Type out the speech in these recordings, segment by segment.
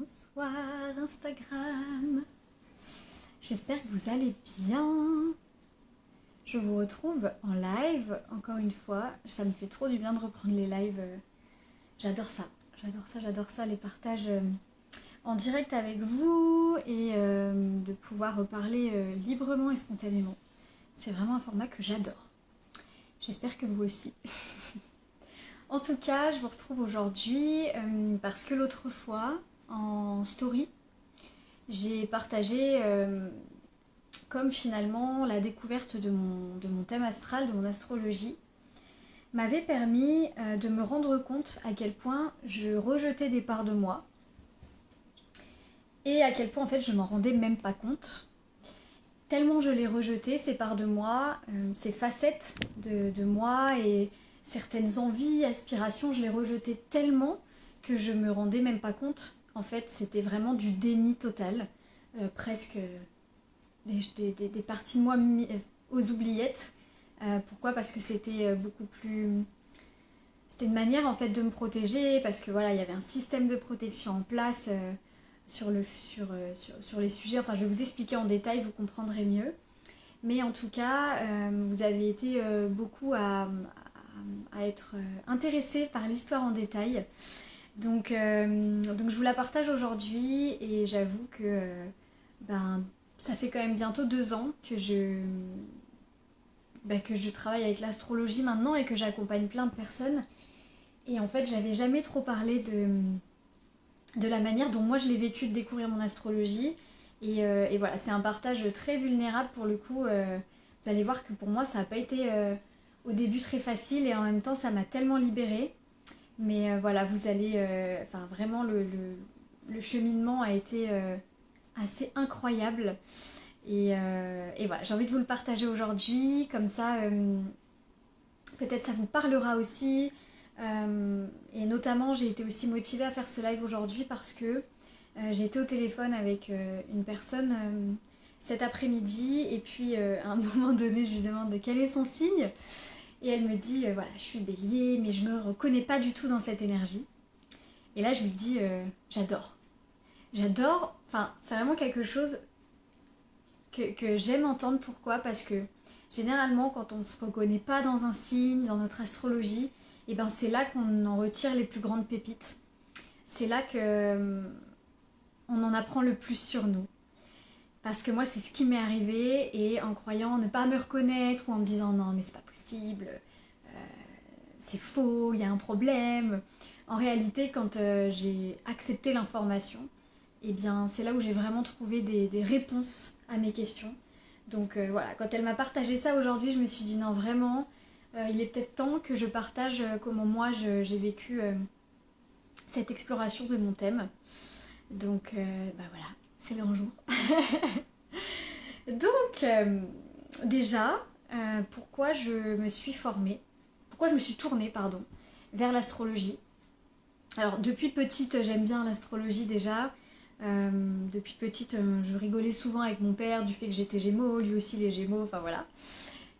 Bonsoir Instagram, j'espère que vous allez bien. Je vous retrouve en live, encore une fois. Ça me fait trop du bien de reprendre les lives. J'adore ça, les partages en direct avec vous et de pouvoir reparler librement et spontanément. C'est vraiment un format que j'adore. J'espère que vous aussi. En tout cas, je vous retrouve aujourd'hui parce que l'autre fois, en story, j'ai partagé comme finalement la découverte de mon thème astral, de mon astrologie, m'avait permis de me rendre compte à quel point je rejetais des parts de moi et à quel point en fait je m'en rendais même pas compte. Tellement je les rejetais, ces parts de moi, ces facettes de moi et certaines envies, aspirations, je les rejetais tellement que je me rendais même pas compte. En fait, c'était vraiment du déni total, presque des parties de moi aux oubliettes. Pourquoi ? Parce que c'était beaucoup plus... C'était une manière en fait de me protéger, parce que voilà, il y avait un système de protection en place sur les sujets. Enfin, je vais vous expliquer en détail, vous comprendrez mieux. Mais en tout cas, vous avez été beaucoup à être intéressés par l'histoire en détail. Donc je vous la partage aujourd'hui et j'avoue que ça fait quand même bientôt 2 ans que je travaille avec l'astrologie maintenant et que j'accompagne plein de personnes. Et en fait, j'avais jamais trop parlé de la manière dont moi je l'ai vécu de découvrir mon astrologie. Et voilà, c'est un partage très vulnérable pour le coup. Vous allez voir que pour moi, ça n'a pas été au début très facile et en même temps, ça m'a tellement libérée. Mais voilà, vous allez... vraiment, le cheminement a été assez incroyable. Et voilà, j'ai envie de vous le partager aujourd'hui. Comme ça, peut-être ça vous parlera aussi. Et notamment, j'ai été aussi motivée à faire ce live aujourd'hui parce que j'ai été au téléphone avec une personne cet après-midi. Et puis, à un moment donné, je lui demande quel est son signe. Et elle me dit, voilà, je suis bélier, mais je me reconnais pas du tout dans cette énergie. Et là, je lui dis, j'adore. J'adore, enfin, c'est vraiment quelque chose que j'aime entendre. Pourquoi ? Parce que généralement, quand on ne se reconnaît pas dans un signe, dans notre astrologie, et ben c'est là qu'on en retire les plus grandes pépites. C'est là que on en apprend le plus sur nous. Parce que moi, c'est ce qui m'est arrivé, et en croyant ne pas me reconnaître, ou en me disant non, mais c'est pas possible, c'est faux, il y a un problème. En réalité, quand j'ai accepté l'information, eh bien, c'est là où j'ai vraiment trouvé des réponses à mes questions. Donc voilà, quand elle m'a partagé ça aujourd'hui, je me suis dit non, vraiment, il est peut-être temps que je partage comment moi j'ai vécu cette exploration de mon thème. Donc voilà, c'est le jour. Donc déjà, pourquoi je me suis tournée, vers l'astrologie. Alors depuis petite, j'aime bien l'astrologie déjà. Depuis petite, je rigolais souvent avec mon père du fait que j'étais Gémeaux, lui aussi les Gémeaux, enfin voilà.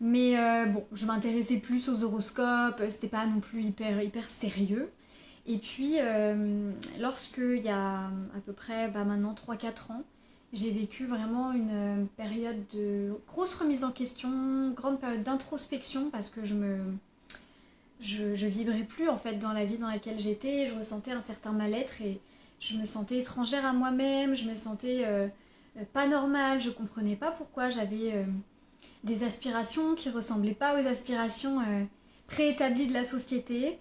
Mais bon, je m'intéressais plus aux horoscopes, c'était pas non plus hyper sérieux. Et puis, lorsque il y a à peu près maintenant 3-4 ans, j'ai vécu vraiment une période de grosse remise en question, grande période d'introspection, parce que je vibrais plus en fait dans la vie dans laquelle j'étais, je ressentais un certain mal-être et je me sentais étrangère à moi-même, je me sentais pas normale, je comprenais pas pourquoi j'avais des aspirations qui ressemblaient pas aux aspirations préétablies de la société,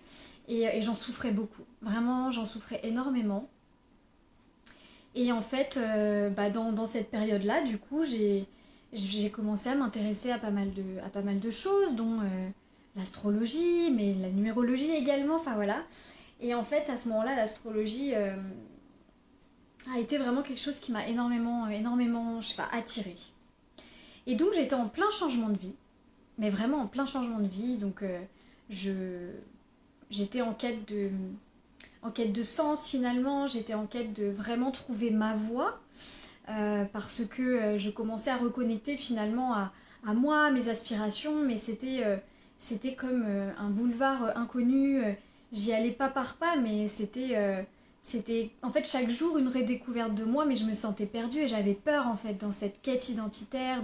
et j'en souffrais beaucoup, vraiment j'en souffrais énormément. Et en fait, dans cette période-là, du coup, j'ai commencé à m'intéresser à pas mal de choses, dont l'astrologie, mais la numérologie également, enfin voilà. Et en fait, à ce moment-là, l'astrologie a été vraiment quelque chose qui m'a énormément, je sais pas, attirée. Et donc, j'étais en plein changement de vie, mais vraiment en plein changement de vie, donc j'étais en quête de sens finalement, j'étais en quête de vraiment trouver ma voie, parce que je commençais à reconnecter finalement à moi, à mes aspirations, mais c'était comme un boulevard inconnu, j'y allais pas par pas, mais c'était c'était en fait chaque jour une redécouverte de moi, mais je me sentais perdue et j'avais peur en fait dans cette quête identitaire,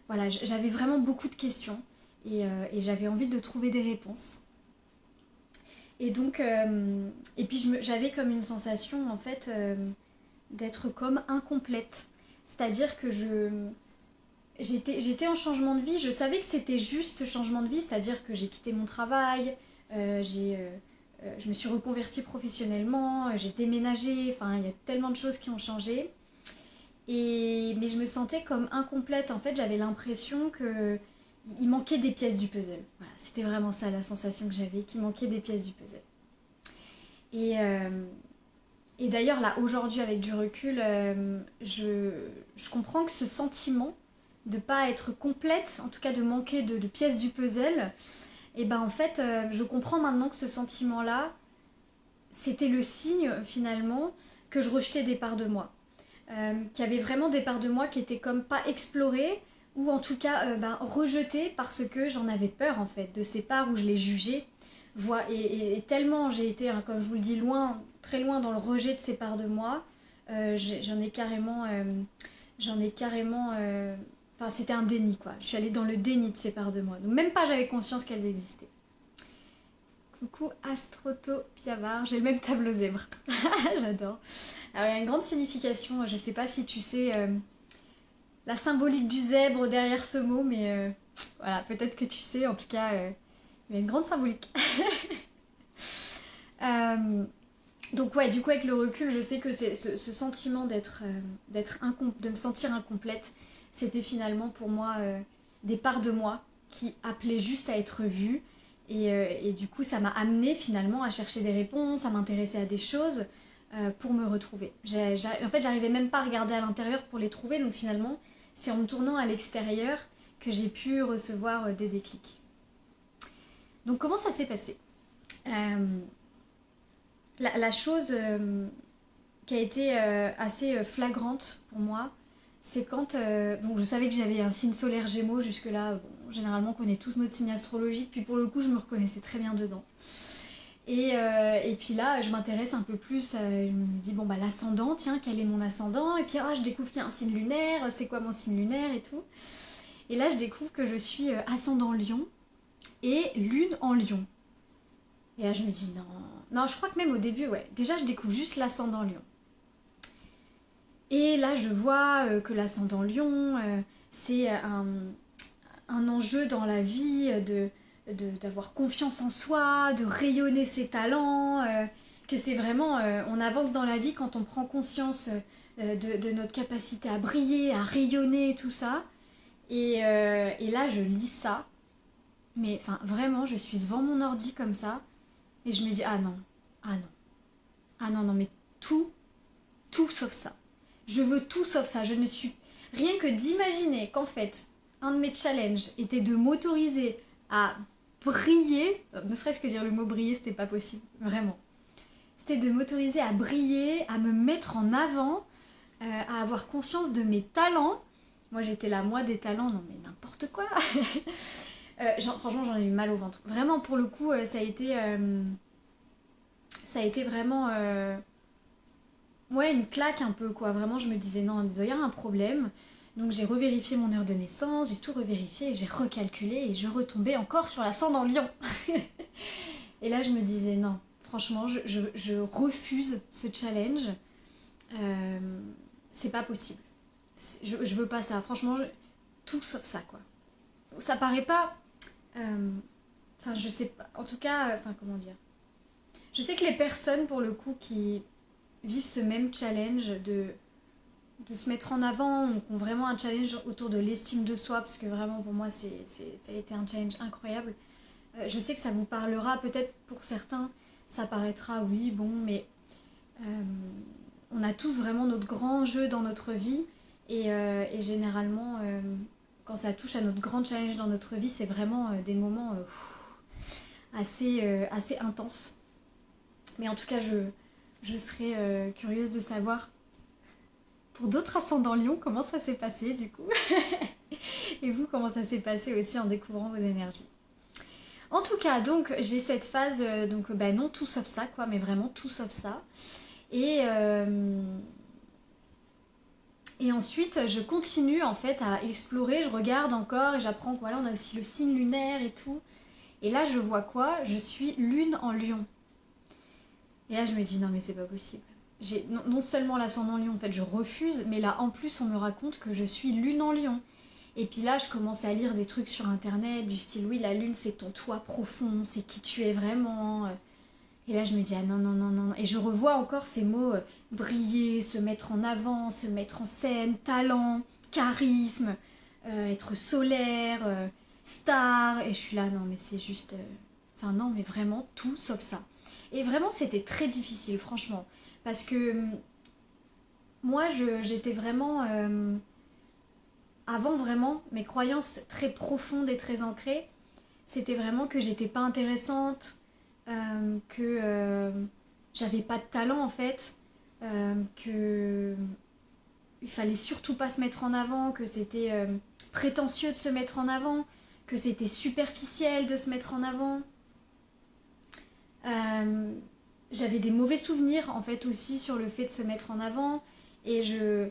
voilà, j'avais vraiment beaucoup de questions et j'avais envie de trouver des réponses. Et donc, et puis j'avais comme une sensation en fait d'être comme incomplète. C'est-à-dire que j'étais en changement de vie, je savais que c'était juste ce changement de vie, c'est-à-dire que j'ai quitté mon travail, je me suis reconvertie professionnellement, j'ai déménagé, enfin il y a tellement de choses qui ont changé. Mais je me sentais comme incomplète, en fait j'avais l'impression que il manquait des pièces du puzzle. Voilà, c'était vraiment ça la sensation que j'avais, qu'il manquait des pièces du puzzle. Et, euh, et d'ailleurs là aujourd'hui avec du recul, je comprends que ce sentiment de pas être complète, en tout cas de manquer de pièces du puzzle, et ben en fait je comprends maintenant que ce sentiment là c'était le signe finalement que je rejetais des parts de moi, qu'il y avait vraiment des parts de moi qui étaient comme pas explorées ou en tout cas rejetées parce que j'en avais peur en fait de ces parts où je les jugeais. Et tellement j'ai été, hein, comme je vous le dis, loin, très loin dans le rejet de ces parts de moi, j'en ai carrément, enfin c'était un déni quoi. Je suis allée dans le déni de ces parts de moi. Donc même pas j'avais conscience qu'elles existaient. Coucou Astroto Piavard, j'ai le même tableau zèbre. J'adore. Alors il y a une grande signification, je sais pas si tu sais la symbolique du zèbre derrière ce mot, mais voilà, peut-être que tu sais, en tout cas, il y a une grande symbolique. Donc ouais, du coup avec le recul, je sais que ce sentiment de me sentir incomplète, c'était finalement pour moi des parts de moi qui appelaient juste à être vues. Et du coup, ça m'a amenée finalement à chercher des réponses, à m'intéresser à des choses pour me retrouver. En fait, j'arrivais même pas à regarder à l'intérieur pour les trouver, donc finalement, c'est en me tournant à l'extérieur que j'ai pu recevoir des déclics. Donc comment ça s'est passé ? La chose qui a été assez flagrante pour moi, c'est quand bon, je savais que j'avais un signe solaire Gémeaux jusque-là. Bon, généralement, on connaît tous notre signe astrologique, puis pour le coup, je me reconnaissais très bien dedans. Et puis là, je m'intéresse un peu plus, je me dis, bon, bah l'ascendant, tiens, quel est mon ascendant ? Et puis, je découvre qu'il y a un signe lunaire, c'est quoi mon signe lunaire et tout. Et là, je découvre que je suis ascendant Lion et lune en Lion. Et là, je me dis, non, je crois que même au début, ouais, déjà, je découvre juste l'ascendant Lion. Et là, je vois que l'ascendant Lion, c'est un enjeu dans la vie d'avoir confiance en soi, de rayonner ses talents, que c'est vraiment, on avance dans la vie quand on prend conscience de notre capacité à briller, à rayonner, tout ça. Et là, je lis ça, mais enfin, vraiment, je suis devant mon ordi comme ça, et je me dis, ah non, mais tout sauf ça. Je veux tout sauf ça. Je ne suis... Rien que d'imaginer qu'en fait, un de mes challenges était de m'autoriser à briller, ne serait-ce que dire le mot briller, c'était pas possible, vraiment. C'était de m'autoriser à briller, à me mettre en avant, à avoir conscience de mes talents. Moi j'étais là, moi des talents, non mais n'importe quoi. Franchement j'en ai eu mal au ventre. Vraiment pour le coup ça a été vraiment... Ouais, une claque un peu quoi, vraiment je me disais non, il doit y avoir un problème. Donc j'ai revérifié mon heure de naissance, j'ai tout revérifié, et j'ai recalculé et je retombais encore sur l'ascendant Lion. Et là je me disais non, franchement je refuse ce challenge, c'est pas possible. Je veux pas ça, franchement tout sauf ça quoi. Ça paraît pas... Enfin je sais pas, en tout cas, enfin comment dire. Je sais que les personnes pour le coup qui vivent ce même challenge de se mettre en avant, ou ont vraiment un challenge autour de l'estime de soi, parce que vraiment pour moi ça a été un challenge incroyable. Je sais que ça vous parlera, peut-être pour certains ça paraîtra oui bon, mais on a tous vraiment notre grand jeu dans notre vie, et généralement quand ça touche à notre grand challenge dans notre vie, c'est vraiment des moments assez intenses. Mais en tout cas je serais curieuse de savoir pour d'autres ascendants Lion comment ça s'est passé du coup. Et vous, comment ça s'est passé aussi en découvrant vos énergies. En tout cas, donc j'ai cette phase, non tout sauf ça quoi, mais vraiment tout sauf ça. Et, et ensuite, je continue en fait à explorer, je regarde encore et j'apprends que voilà, on a aussi le signe lunaire et tout. Et là, je vois quoi? Je suis lune en lion. Et là, je me dis non mais c'est pas possible. J'ai non seulement l'ascendant lion, en fait, je refuse, mais là, en plus, on me raconte que je suis lune en lion. Et puis là, je commence à lire des trucs sur internet du style oui, la lune c'est ton toi profond, c'est qui tu es vraiment. Et là, je me dis ah non, non, non, non. Et je revois encore ces mots briller, se mettre en avant, se mettre en scène, talent, charisme, être solaire, star. Et je suis là, non, mais c'est juste. Enfin, non, mais vraiment tout sauf ça. Et vraiment, c'était très difficile, franchement. Parce que moi, j'étais vraiment. Avant, vraiment, mes croyances très profondes et très ancrées, c'était vraiment que j'étais pas intéressante, que j'avais pas de talent en fait, que il fallait surtout pas se mettre en avant, que c'était prétentieux de se mettre en avant, que c'était superficiel de se mettre en avant. Euh, J'avais des mauvais souvenirs en fait aussi sur le fait de se mettre en avant et je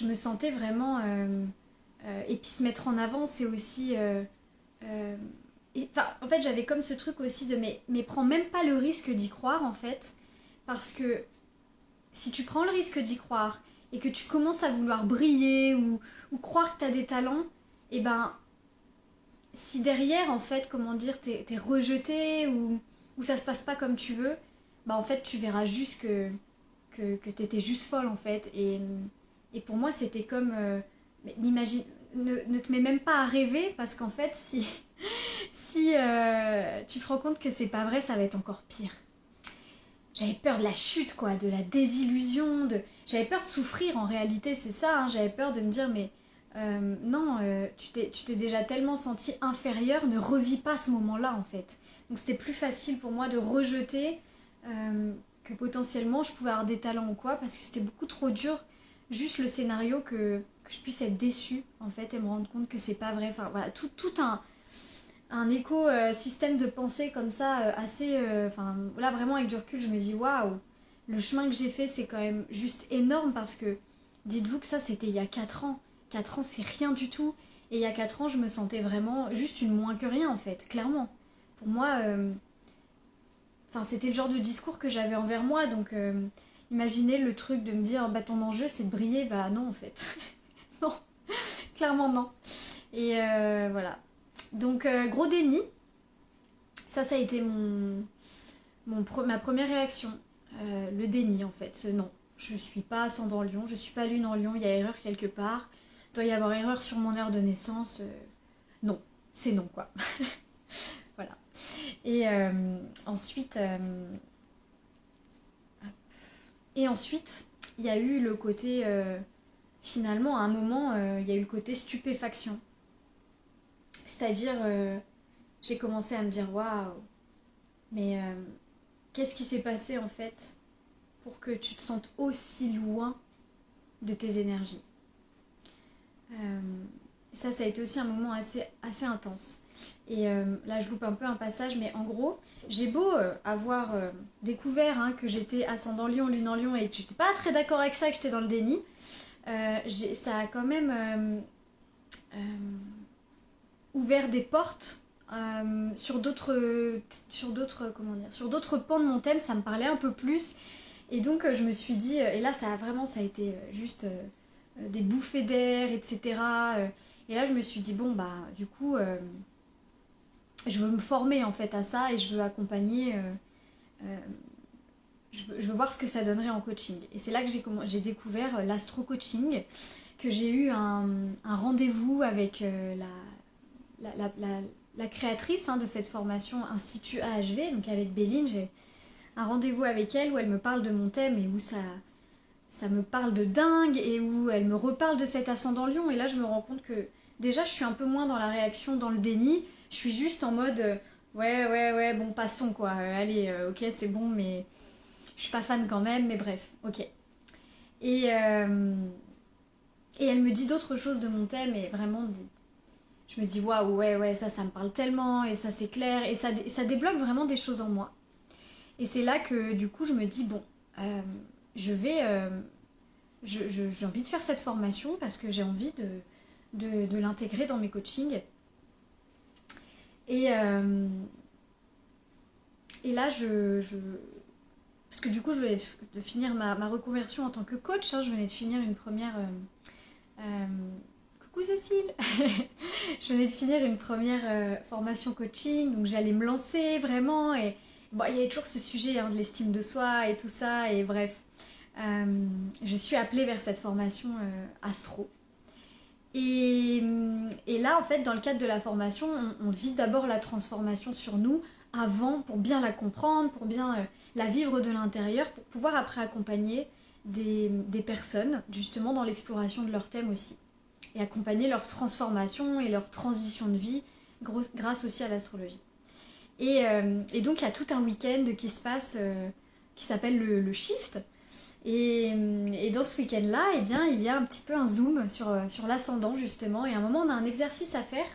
me sentais vraiment et puis se mettre en avant c'est aussi en fait j'avais comme ce truc aussi de mais prends même pas le risque d'y croire en fait parce que si tu prends le risque d'y croire et que tu commences à vouloir briller ou croire que tu as des talents et ben si derrière en fait comment dire t'es rejeté ou ça se passe pas comme tu veux bah en fait tu verras juste que t'étais juste folle en fait et pour moi c'était comme ne te mets même pas à rêver parce qu'en fait si tu te rends compte que c'est pas vrai ça va être encore pire. J'avais peur de la chute quoi, de la désillusion, j'avais peur de souffrir en réalité c'est ça, hein. J'avais peur de me dire mais non, tu t'es déjà tellement senti inférieur, ne revis pas ce moment-là en fait. Donc c'était plus facile pour moi de rejeter que potentiellement je pouvais avoir des talents ou quoi, parce que c'était beaucoup trop dur, juste le scénario que je puisse être déçue en fait et me rendre compte que c'est pas vrai. Enfin voilà, tout un écosystème de pensée comme ça, assez. Enfin là vraiment avec du recul, je me dis waouh, le chemin que j'ai fait c'est quand même juste énorme parce que dites-vous que ça c'était il y a 4 ans. 4 ans c'est rien du tout. Et il y a 4 ans je me sentais vraiment juste une moins que rien en fait, clairement. Pour moi, enfin c'était le genre de discours que j'avais envers moi, donc imaginez le truc de me dire bah ton enjeu c'est de briller, bah non en fait. Non, clairement non. Et voilà. Donc gros déni, ça a été ma première réaction. Le déni en fait, ce non. Je suis pas ascendant lion, je suis pas lune en lion, il y a erreur quelque part. Il doit y avoir erreur sur mon heure de naissance. Non, c'est non quoi. Voilà. Et ensuite, et ensuite, il y a eu le côté, finalement, à un moment, il y a eu le côté stupéfaction. C'est-à-dire, j'ai commencé à me dire, waouh, mais qu'est-ce qui s'est passé en fait pour que tu te sentes aussi loin de tes énergies. Ça a été aussi un moment assez intense. Et là, je loupe un peu un passage, mais en gros, j'ai beau avoir découvert que j'étais ascendant lion, lune en lion, et que j'étais pas très d'accord avec ça, que j'étais dans le déni, ça a quand même ouvert des portes sur d'autres pans de mon thème. Ça me parlait un peu plus. Et donc, je me suis dit, et là, ça a été juste des bouffées d'air, etc. Et là, je me suis dit, bon, bah, du coup, je veux me former en fait à ça et je veux accompagner, je veux voir ce que ça donnerait en coaching. Et c'est là que j'ai découvert l'astro-coaching, que j'ai eu un rendez-vous avec la créatrice de cette formation Institut AHV, donc avec Béline. J'ai un rendez-vous avec elle où elle me parle de mon thème et où ça me parle de dingue et où elle me reparle de cet ascendant lion. Et là, je me rends compte que déjà, je suis un peu moins dans la réaction, dans le déni. Je suis juste en mode ouais, bon, passons quoi. Allez, ok, c'est bon, mais je suis pas fan quand même, mais bref, ok. Et elle me dit d'autres choses de mon thème et vraiment, je me dis waouh, ouais, ça me parle tellement et ça c'est clair et ça débloque vraiment des choses en moi. Et c'est là que du coup, je me dis bon. j'ai envie de faire cette formation parce que j'ai envie de l'intégrer dans mes coachings. Et là, parce que du coup, je venais de finir ma reconversion en tant que coach. Hein, je venais de finir une première... coucou Cécile. Je venais de finir une première formation coaching, donc j'allais me lancer vraiment. Et bon, il y avait toujours ce sujet de l'estime de soi et tout ça. Et bref, je suis appelée vers cette formation astro. Et là, en fait, dans le cadre de la formation, on vit d'abord la transformation sur nous avant, pour bien la comprendre, pour bien la vivre de l'intérieur, pour pouvoir après accompagner des personnes, justement, dans l'exploration de leur thème aussi. Et accompagner leur transformation et leur transition de vie grâce aussi à l'astrologie. Et donc, il y a tout un week-end qui se passe, qui s'appelle le Shift. Et dans ce week-end-là, eh bien, il y a un petit peu un zoom sur l'ascendant, justement. Et à un moment, on a un exercice à faire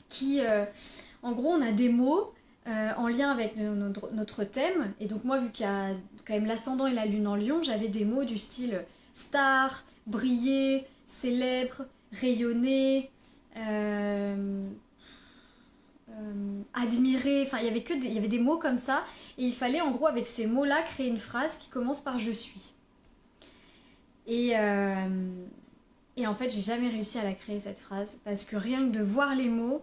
qui, en gros, on a des mots en lien avec notre thème. Et donc moi, vu qu'il y a quand même l'ascendant et la lune en lion, j'avais des mots du style star, briller, célèbre, rayonner, admirer. Enfin, il y avait des mots comme ça. Et il fallait, en gros, avec ces mots-là, créer une phrase qui commence par «je suis». Et en fait, j'ai jamais réussi à la créer, cette phrase. Parce que rien que de voir les mots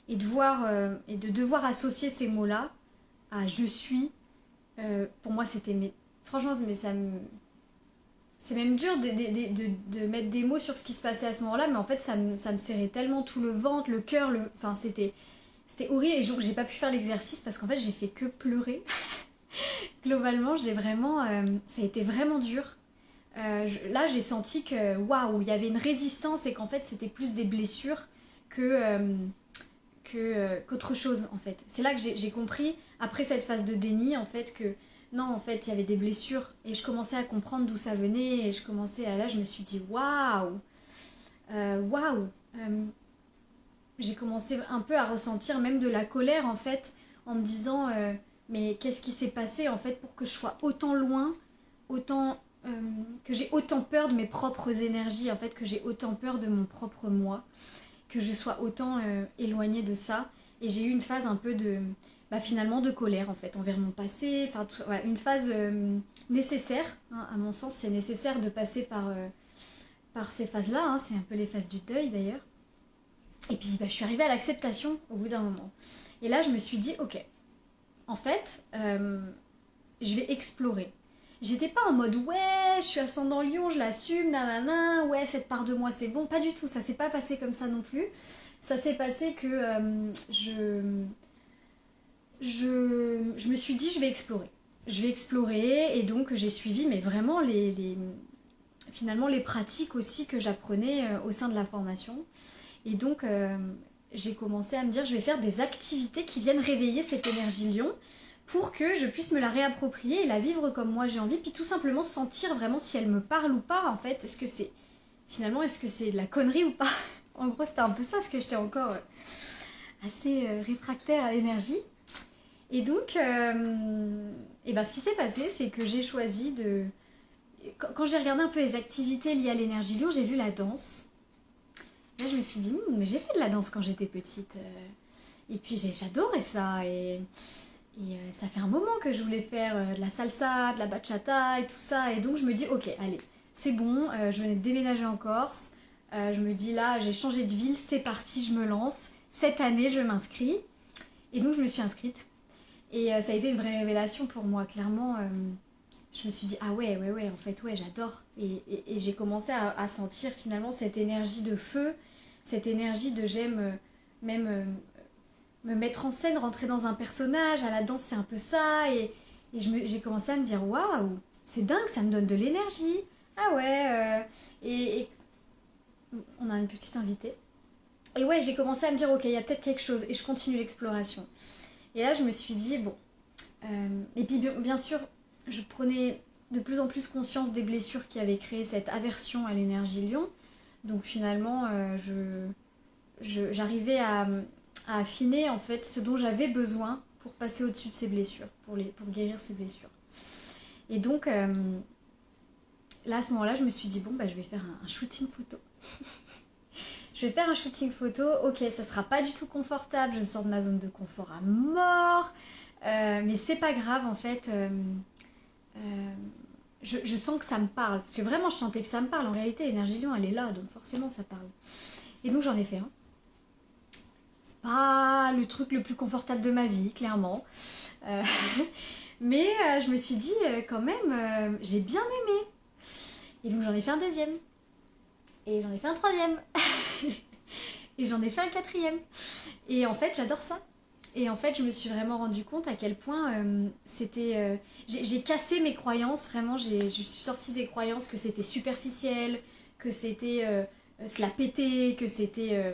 et de devoir associer ces mots-là à «je suis», pour moi, c'était... franchement, c'est même dur de mettre des mots sur ce qui se passait à ce moment-là. Mais en fait, ça me serrait tellement tout le ventre, le cœur. Enfin, c'était horrible. Et j'ai pas pu faire l'exercice parce qu'en fait, j'ai fait que pleurer. Globalement, ça a été vraiment dur. Là, j'ai senti que waouh, il y avait une résistance et qu'en fait, c'était plus des blessures qu'autre chose, en fait. C'est là que j'ai compris, après cette phase de déni, en fait, que non, en fait, il y avait des blessures. Et je commençais à comprendre d'où ça venait. Et là, je me suis dit waouh, waouh. J'ai commencé un peu à ressentir même de la colère, en fait, en me disant mais qu'est-ce qui s'est passé, en fait, pour que je sois autant loin, que j'ai autant peur de mes propres énergies, en fait, que j'ai autant peur de mon propre moi, que je sois autant éloignée de ça. Et j'ai eu une phase un peu finalement de colère, en fait, envers mon passé. Enfin, voilà, une phase nécessaire, hein, à mon sens. C'est nécessaire de passer par ces phases-là, hein. C'est un peu les phases du deuil, d'ailleurs. Et puis, je suis arrivée à l'acceptation au bout d'un moment. Et là, je me suis dit, ok, en fait, je vais explorer. J'étais pas en mode ouais, je suis ascendant Lion, je l'assume, nanana, ouais, cette part de moi c'est bon. Pas du tout, ça s'est pas passé comme ça non plus. Ça s'est passé que je me suis dit je vais explorer. Je vais explorer et donc j'ai suivi, mais vraiment finalement les pratiques aussi que j'apprenais au sein de la formation. Et donc j'ai commencé à me dire je vais faire des activités qui viennent réveiller cette énergie Lion, pour que je puisse me la réapproprier et la vivre comme moi j'ai envie, puis tout simplement sentir vraiment si elle me parle ou pas, en fait. Est-ce que c'est de la connerie ou pas? En gros, c'était un peu ça, parce que j'étais encore assez réfractaire à l'énergie. Et donc, ce qui s'est passé, c'est que j'ai choisi de... Quand j'ai regardé un peu les activités liées à l'énergie Lion, j'ai vu la danse. Là, je me suis dit, mais j'ai fait de la danse quand j'étais petite. Et puis, j'adorais ça, et ça fait un moment que je voulais faire de la salsa, de la bachata et tout ça. Et donc je me dis, ok, allez, c'est bon, je venais de déménager en Corse. Je me dis, là, j'ai changé de ville, c'est parti, je me lance. Cette année, je m'inscris. Et donc je me suis inscrite. Et ça a été une vraie révélation pour moi, clairement. Je me suis dit, ah ouais, en fait, ouais, j'adore. Et j'ai commencé à sentir finalement cette énergie de feu, cette énergie de j'aime même... me mettre en scène, rentrer dans un personnage. À la danse, c'est un peu ça. Et j'ai commencé à me dire, waouh, c'est dingue, ça me donne de l'énergie. Ah ouais. Et on a une petite invitée. Et ouais, j'ai commencé à me dire, ok, il y a peut-être quelque chose. Et je continue l'exploration. Et là, je me suis dit, bon. Et puis, bien sûr, je prenais de plus en plus conscience des blessures qui avaient créé cette aversion à l'énergie Lion. Donc finalement, j'arrivais à affiner, en fait, ce dont j'avais besoin pour passer au-dessus de ces blessures, pour guérir ces blessures. Et donc, là, à ce moment-là, je me suis dit, bon, bah, je vais faire un shooting photo. Je vais faire un shooting photo, ok, ça sera pas du tout confortable, je sors de ma zone de confort à mort, mais c'est pas grave en fait, je sens que ça me parle, parce que vraiment je sentais que ça me parle, en réalité l'énergie lion elle est là, donc forcément ça parle. Et donc j'en ai fait un. C'est pas le truc le plus confortable de ma vie, clairement, Euh, mais je me suis dit quand même, j'ai bien aimé. Et donc j'en ai fait un deuxième, et j'en ai fait un troisième. Et j'en ai fait un quatrième. Et en fait, j'adore ça. Et en fait, je me suis vraiment rendu compte à quel point c'était... j'ai cassé mes croyances, vraiment. Je suis sortie des croyances que c'était superficiel, que c'était se la péter, que c'était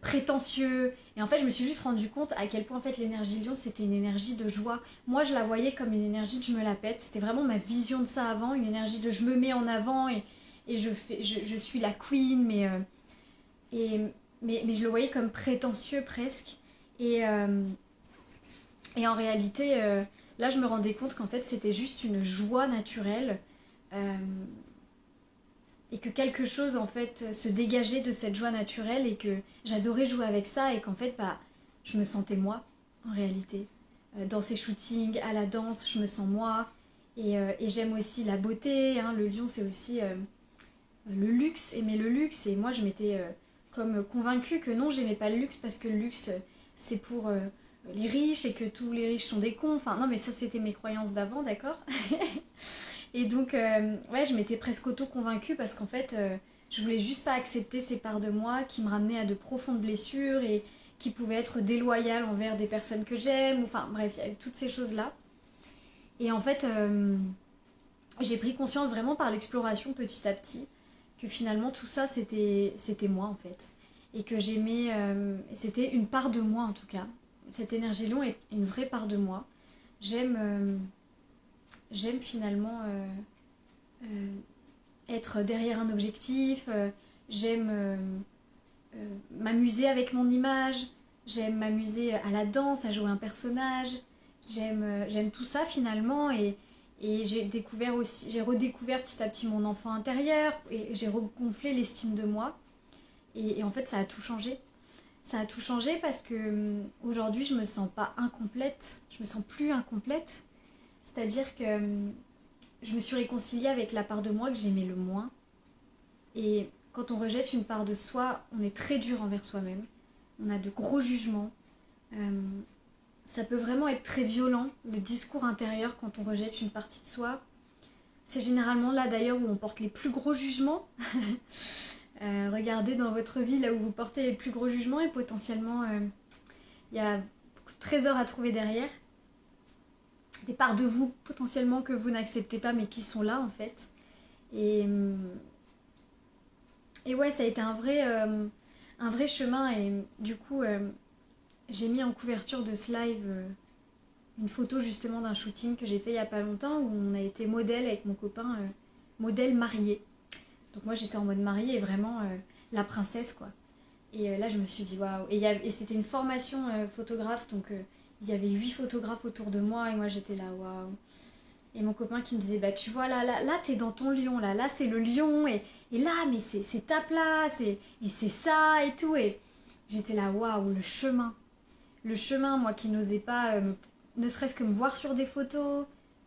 prétentieux. Et en fait, je me suis juste rendu compte à quel point en fait l'énergie lion, c'était une énergie de joie. Moi, je la voyais comme une énergie de je me la pète. C'était vraiment ma vision de ça avant, une énergie de je me mets en avant et je suis la queen, et, mais je le voyais comme prétentieux presque. Et, et en réalité, là, je me rendais compte qu'en fait, c'était juste une joie naturelle. euh, et que quelque chose, en fait, se dégageait de cette joie naturelle et que j'adorais jouer avec ça et qu'en fait, bah, je me sentais moi, en réalité. Dans ces shootings, à la danse, je me sens moi. Et j'aime aussi la beauté. Hein. Le lion, c'est aussi le luxe, aimer le luxe. Et moi, je m'étais comme convaincue que non, j'aimais pas le luxe parce que le luxe, c'est pour les riches et que tous les riches sont des cons. Enfin, non, mais ça, c'était mes croyances d'avant, d'accord. Et donc, ouais, je m'étais presque auto-convaincue parce qu'en fait, je voulais juste pas accepter ces parts de moi qui me ramenaient à de profondes blessures et qui pouvaient être déloyales envers des personnes que j'aime. Enfin, bref, il y avait toutes ces choses-là. Et en fait, j'ai pris conscience vraiment par l'exploration petit à petit que finalement tout ça c'était moi en fait. Et que j'aimais, c'était une part de moi en tout cas. Cette énergie lion est une vraie part de moi. J'aime finalement être derrière un objectif, j'aime m'amuser avec mon image, j'aime m'amuser à la danse, à jouer un personnage, j'aime tout ça finalement et j'ai redécouvert petit à petit mon enfant intérieur et j'ai regonflé l'estime de moi et en fait ça a tout changé. Ça a tout changé parce que aujourd'hui je me sens pas incomplète, je me sens plus incomplète, c'est-à-dire que je me suis réconciliée avec la part de moi que j'aimais le moins. Et quand on rejette une part de soi, on est très dur envers soi-même. On a de gros jugements. Euh, Ça peut vraiment être très violent, le discours intérieur quand on rejette une partie de soi. C'est généralement là d'ailleurs où on porte les plus gros jugements. Regardez dans votre vie là où vous portez les plus gros jugements et potentiellement il y a beaucoup de trésors à trouver derrière. Des parts de vous potentiellement que vous n'acceptez pas mais qui sont là en fait. Et, et ouais, ça a été un vrai chemin et du coup j'ai mis en couverture de ce live une photo justement d'un shooting que j'ai fait il y a pas longtemps où on a été modèle avec mon copain, modèle marié. Donc moi j'étais en mode mariée et vraiment la princesse quoi. Et là je me suis dit waouh. Et c'était une formation photographe donc il y avait 8 photographes autour de moi et moi j'étais là waouh. Et mon copain qui me disait bah tu vois là t'es dans ton lion là c'est le lion et là mais c'est ta place et c'est ça et tout et j'étais là waouh le chemin moi qui n'osais pas ne serait-ce que me voir sur des photos,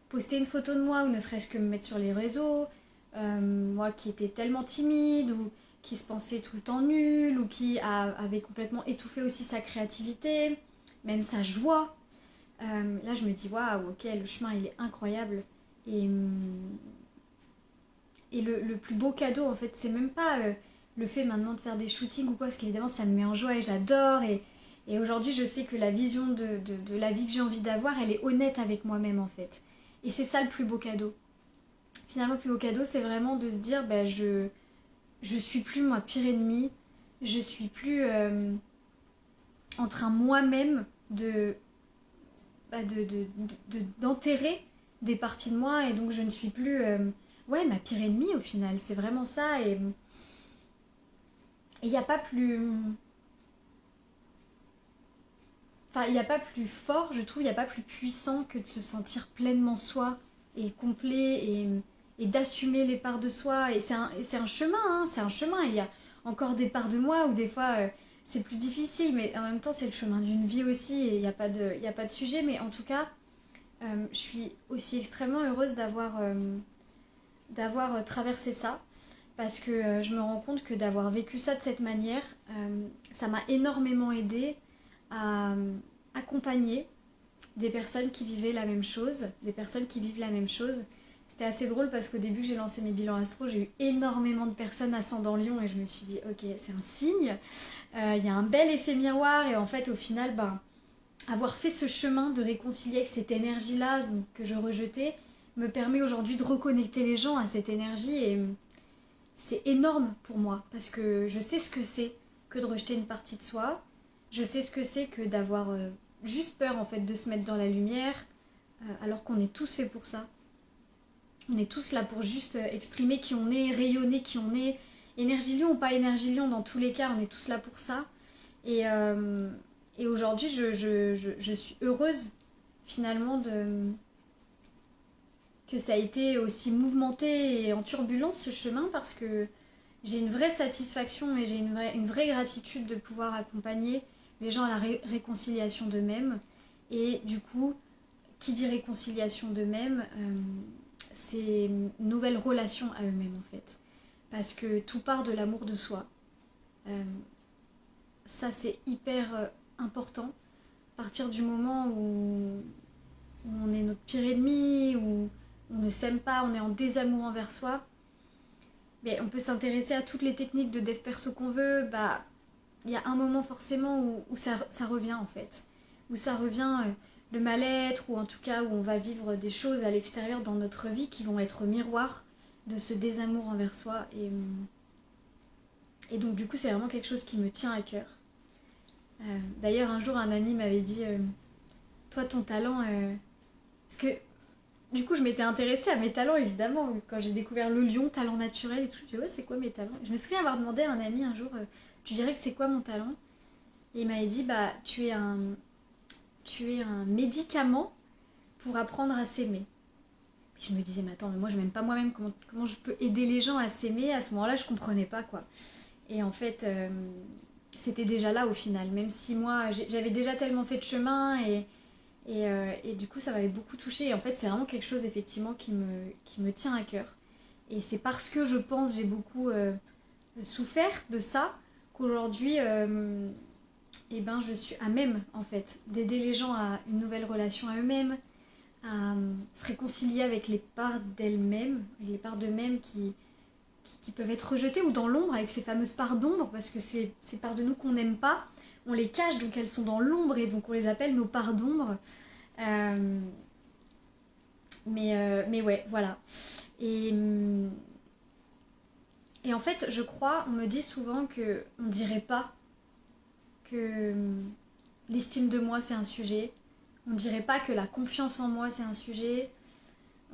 poster une photo de moi ou ne serait-ce que me mettre sur les réseaux, moi qui étais tellement timide ou qui se pensait tout le temps nulle ou qui avait complètement étouffé aussi sa créativité, même sa joie. Là je me dis waouh ok le chemin il est incroyable et le plus beau cadeau en fait c'est même pas le fait maintenant de faire des shootings ou quoi parce qu'évidemment ça me met en joie et j'adore et aujourd'hui je sais que la vision de la vie que j'ai envie d'avoir elle est honnête avec moi-même en fait et c'est ça le plus beau cadeau. Finalement le plus beau cadeau c'est vraiment de se dire bah, je suis plus ma pire ennemie, je suis plus en train moi-même d'enterrer des parties de moi et donc je ne suis plus ouais ma pire ennemie au final c'est vraiment ça et il n'y a pas plus enfin il n'y a pas plus fort je trouve il n'y a pas plus puissant que de se sentir pleinement soi et complet et d'assumer les parts de soi. Et c'est un chemin, hein, c'est un chemin. Il y a encore des parts de moi où des fois c'est plus difficile, mais en même temps c'est le chemin d'une vie aussi et il n'y a pas de sujet. Mais en tout cas, je suis aussi extrêmement heureuse d'avoir traversé ça parce que je me rends compte que d'avoir vécu ça de cette manière, ça m'a énormément aidée à accompagner des personnes qui vivaient la même chose, des personnes qui vivent la même chose. C'était assez drôle parce qu'au début que j'ai lancé mes bilans astro, j'ai eu énormément de personnes ascendant Lion et je me suis dit ok, c'est un signe, il y a un bel effet miroir et en fait au final, avoir fait ce chemin de réconcilier avec cette énergie-là que je rejetais me permet aujourd'hui de reconnecter les gens à cette énergie et c'est énorme pour moi parce que je sais ce que c'est que de rejeter une partie de soi, je sais ce que c'est que d'avoir juste peur en fait de se mettre dans la lumière alors qu'on est tous faits pour ça. On est tous là pour juste exprimer qui on est, rayonner qui on est, énergie lion ou pas énergie lion, dans tous les cas on est tous là pour ça et aujourd'hui je suis heureuse finalement que ça a été aussi mouvementé et en turbulence ce chemin parce que j'ai une vraie satisfaction et j'ai une vraie gratitude de pouvoir accompagner les gens à la réconciliation d'eux-mêmes. Et du coup, qui dit réconciliation d'eux-mêmes, c'est une nouvelle relation à eux-mêmes en fait. Parce que tout part de l'amour de soi. Ça c'est hyper important. À partir du moment où on est notre pire ennemi, où on ne s'aime pas, on est en désamour envers soi, mais on peut s'intéresser à toutes les techniques de dev perso qu'on veut, il y a un moment forcément où ça revient en fait. Où ça revient le mal-être, ou en tout cas où on va vivre des choses à l'extérieur dans notre vie qui vont être miroir de ce désamour envers soi. Et donc du coup c'est vraiment quelque chose qui me tient à cœur. D'ailleurs un jour un ami m'avait dit toi ton talent... Parce que du coup je m'étais intéressée à mes talents évidemment quand j'ai découvert le lion, talent naturel et tout. Je me suis dit ouais c'est quoi mes talents. Je me souviens avoir demandé à un ami un jour tu dirais que c'est quoi mon talent? Et il m'avait dit tu es un médicament pour apprendre à s'aimer. Et je me disais mais attends mais moi je m'aime pas moi-même, comment je peux aider les gens à s'aimer? À ce moment-là je comprenais pas quoi. Et en fait c'était déjà là au final, même si moi j'avais déjà tellement fait de chemin et du coup ça m'avait beaucoup touchée. Et en fait c'est vraiment quelque chose effectivement qui me tient à cœur. Et c'est parce que je pense j'ai beaucoup souffert de ça qu'aujourd'hui je suis à même en fait d'aider les gens à une nouvelle relation à eux-mêmes, à se réconcilier avec les parts d'elles-mêmes, avec les parts d'eux-mêmes qui peuvent être rejetées ou dans l'ombre, avec ces fameuses parts d'ombre, parce que ces parts de nous qu'on n'aime pas, on les cache donc elles sont dans l'ombre et donc on les appelle nos parts d'ombre. Mais ouais, voilà. Et en fait, je crois, on me dit souvent que on dirait pas que l'estime de moi c'est un sujet, on dirait pas que la confiance en moi c'est un sujet,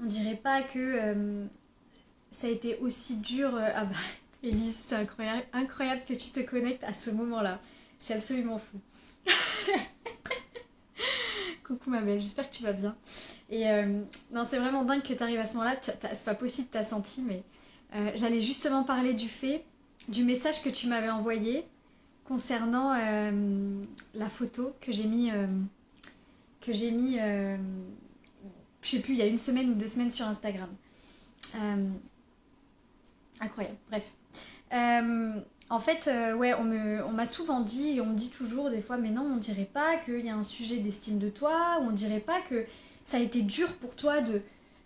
on dirait pas que ça a été aussi dur. Élise, c'est incroyable que tu te connectes à ce moment-là, c'est absolument fou. Coucou ma belle, j'espère que tu vas bien. Et non, c'est vraiment dingue que tu arrives à ce moment-là, c'est pas possible, t'as senti, mais j'allais justement parler du message que tu m'avais envoyé concernant la photo que j'ai mis, je sais plus, il y a 1 semaine ou 2 semaines sur Instagram. Incroyable, bref. En fait, ouais, on m'a souvent dit, et on me dit toujours des fois, mais non, on dirait pas qu'il y a un sujet d'estime de toi, ou on dirait pas que ça a été dur pour toi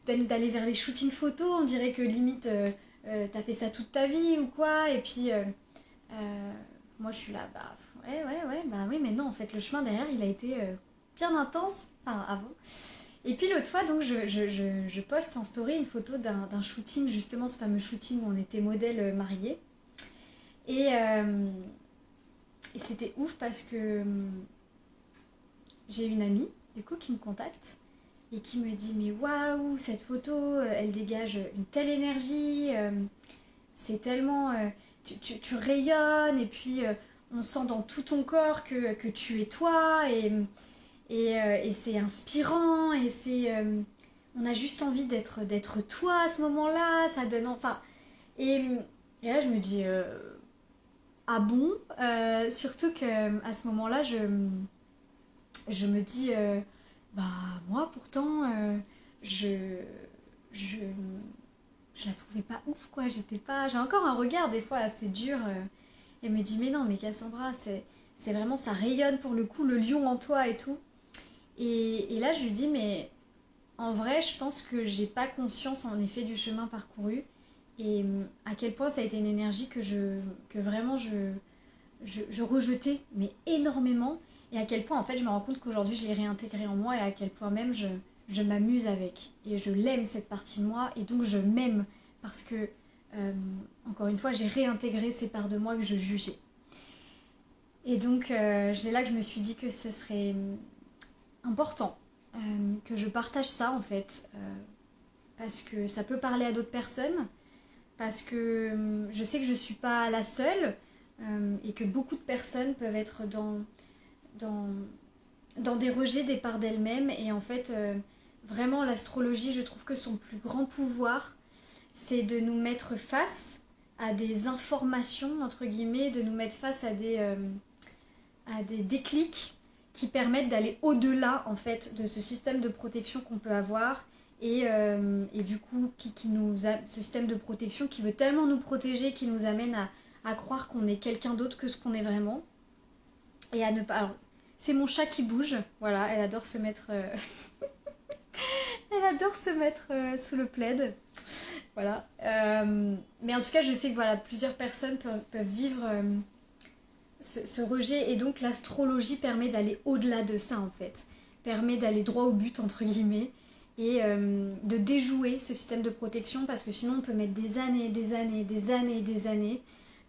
d'aller vers les shootings photos, on dirait que limite t'as fait ça toute ta vie ou quoi, et puis moi je suis là, ouais, oui, mais non, en fait, le chemin derrière, il a été bien intense, enfin, avant. Et puis l'autre fois, donc, je poste en story une photo d'un shooting, justement, ce fameux shooting où on était modèle mariés. Et c'était ouf parce que j'ai une amie, du coup, qui me contacte et qui me dit, mais waouh, cette photo, elle dégage une telle énergie, c'est tellement... tu rayonnes, et puis on sent dans tout ton corps que tu es toi, et c'est inspirant, et c'est... on a juste envie d'être toi à ce moment-là, ça donne enfin... Et là je me dis, ah bon. Surtout qu'à ce moment-là, je me dis, bah moi pourtant, je, je, je la trouvais pas ouf quoi, j'étais pas... J'ai encore un regard des fois assez dur, et me dit, mais non, mais Cassandra, c'est vraiment, ça rayonne pour le coup, le lion en toi et tout. Et là je lui dis, mais en vrai, je pense que j'ai pas conscience en effet du chemin parcouru et à quel point ça a été une énergie que vraiment je rejetais, mais énormément. Et à quel point en fait je me rends compte qu'aujourd'hui je l'ai réintégrée en moi et à quel point même je m'amuse avec. Et je l'aime cette partie de moi et donc je m'aime parce que, encore une fois, j'ai réintégré ces parts de moi que je jugeais. Et donc c'est là que je me suis dit que ce serait important que je partage ça en fait, parce que ça peut parler à d'autres personnes, parce que je sais que je suis pas la seule et que beaucoup de personnes peuvent être dans, dans des rejets des parts d'elles-mêmes et en fait vraiment l'astrologie, je trouve que son plus grand pouvoir c'est de nous mettre face à des informations entre guillemets, de nous mettre face à des déclics qui permettent d'aller au-delà en fait de ce système de protection qu'on peut avoir et du coup qui nous a ce système de protection qui veut tellement nous protéger qu'il nous amène à croire qu'on est quelqu'un d'autre que ce qu'on est vraiment et à ne pas... Alors, c'est mon chat qui bouge, voilà, elle adore se mettre elle adore se mettre sous le plaid, voilà. Mais en tout cas je sais que voilà, plusieurs personnes peuvent vivre ce rejet et donc l'astrologie permet d'aller au-delà de ça en fait, permet d'aller droit au but entre guillemets et de déjouer ce système de protection parce que sinon on peut mettre des années, des années, des années, des années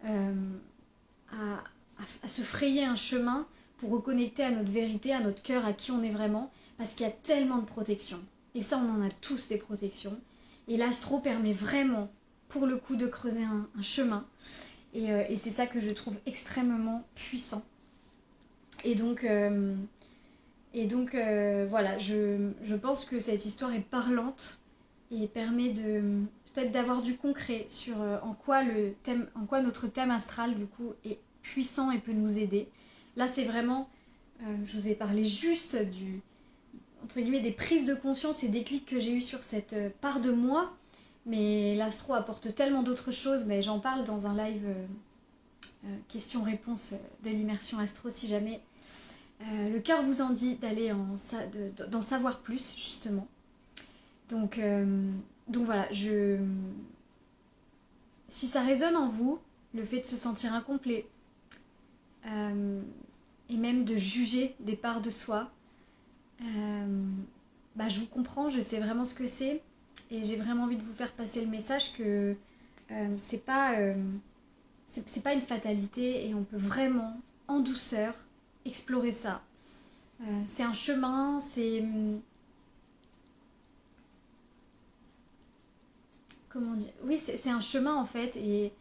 à se frayer un chemin pour reconnecter à notre vérité, à notre cœur, à qui on est vraiment parce qu'il y a tellement de protections et ça on en a tous des protections et l'astro permet vraiment pour le coup de creuser un chemin. Et c'est ça que je trouve extrêmement puissant. Et donc voilà, je pense que cette histoire est parlante et permet de peut-être d'avoir du concret sur en quoi notre thème astral du coup est puissant et peut nous aider. Là c'est vraiment, je vous ai parlé juste entre guillemets des prises de conscience et des clics que j'ai eu sur cette part de moi. Mais l'astro apporte tellement d'autres choses, mais j'en parle dans un live question-réponse de l'immersion astro si jamais le cœur vous en dit d'aller d'en savoir plus justement. Donc voilà, si ça résonne en vous, le fait de se sentir incomplet et même de juger des parts de soi, je vous comprends, je sais vraiment ce que c'est. Et j'ai vraiment envie de vous faire passer le message que c'est pas une fatalité et on peut vraiment, en douceur, explorer ça. C'est un chemin, comment dire ? Oui, c'est un chemin en fait, mais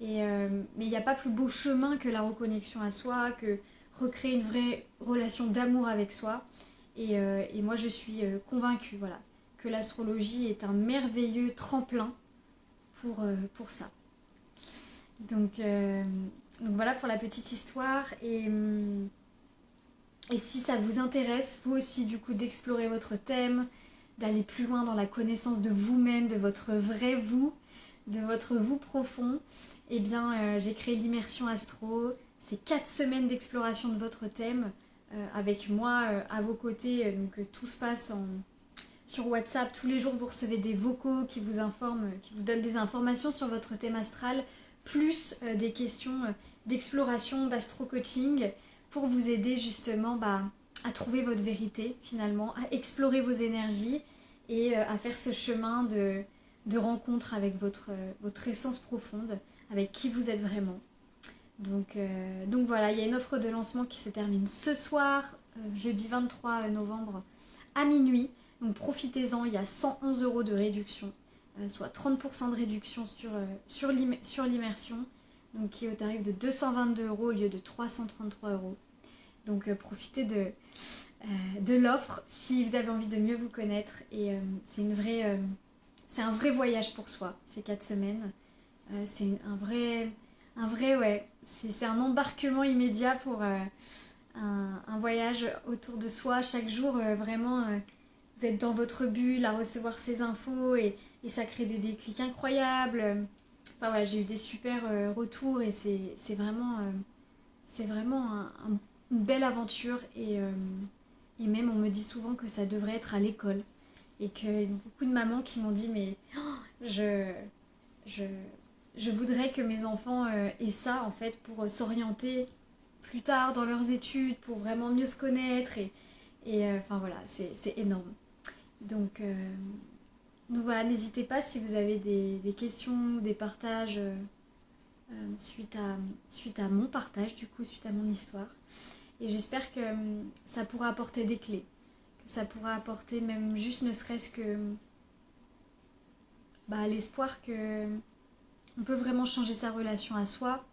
il n'y a pas plus beau chemin que la reconnexion à soi, que recréer une vraie relation d'amour avec soi. Et moi je suis convaincue, voilà, que l'astrologie est un merveilleux tremplin pour ça. Donc voilà pour la petite histoire. Et si ça vous intéresse, vous aussi du coup, d'explorer votre thème, d'aller plus loin dans la connaissance de vous-même, de votre vrai vous, de votre vous profond, eh bien j'ai créé l'immersion astro. C'est 4 semaines d'exploration de votre thème avec moi à vos côtés. Donc tout se passe sur WhatsApp. Tous les jours vous recevez des vocaux qui vous informent, qui vous donnent des informations sur votre thème astral, plus des questions d'exploration, d'astro-coaching pour vous aider justement à trouver votre vérité finalement, à explorer vos énergies et à faire ce chemin de rencontre avec votre essence profonde, avec qui vous êtes vraiment. Donc voilà, il y a une offre de lancement qui se termine ce soir, jeudi 23 novembre à minuit. Donc profitez-en, il y a 111 € de réduction, soit 30% de réduction sur l'immersion, donc qui est au tarif de 222 € au lieu de 333 €. Donc profitez de l'offre si vous avez envie de mieux vous connaître. Et c'est un vrai voyage pour soi, ces 4 semaines. C'est ouais, c'est un embarquement immédiat pour un voyage autour de soi. Chaque jour, vraiment, vous êtes dans votre bulle à recevoir ces infos et ça crée des déclics incroyables. Enfin voilà, j'ai eu des super retours et c'est vraiment, une belle aventure et même on me dit souvent que ça devrait être à l'école et qu'il y a beaucoup de mamans qui m'ont dit mais je, je, je voudrais que mes enfants aient ça en fait pour s'orienter plus tard dans leurs études, pour vraiment mieux se connaître enfin voilà, c'est énorme. Donc, voilà, n'hésitez pas si vous avez des questions, des partages suite à mon partage, du coup, suite à mon histoire. Et j'espère que ça pourra apporter des clés, que ça pourra apporter même juste ne serait-ce que l'espoir que on peut vraiment changer sa relation à soi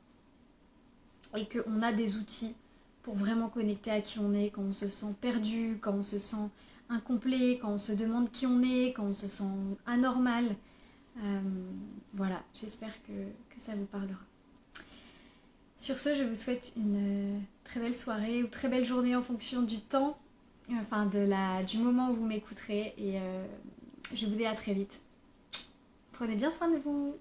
et qu'on a des outils pour vraiment connecter à qui on est quand on se sent perdu, quand on se sent incomplet, quand on se demande qui on est, quand on se sent anormal. Voilà, j'espère que ça vous parlera. Sur ce, je vous souhaite une très belle soirée ou très belle journée en fonction du temps, enfin du moment où vous m'écouterez et je vous dis à très vite. Prenez bien soin de vous.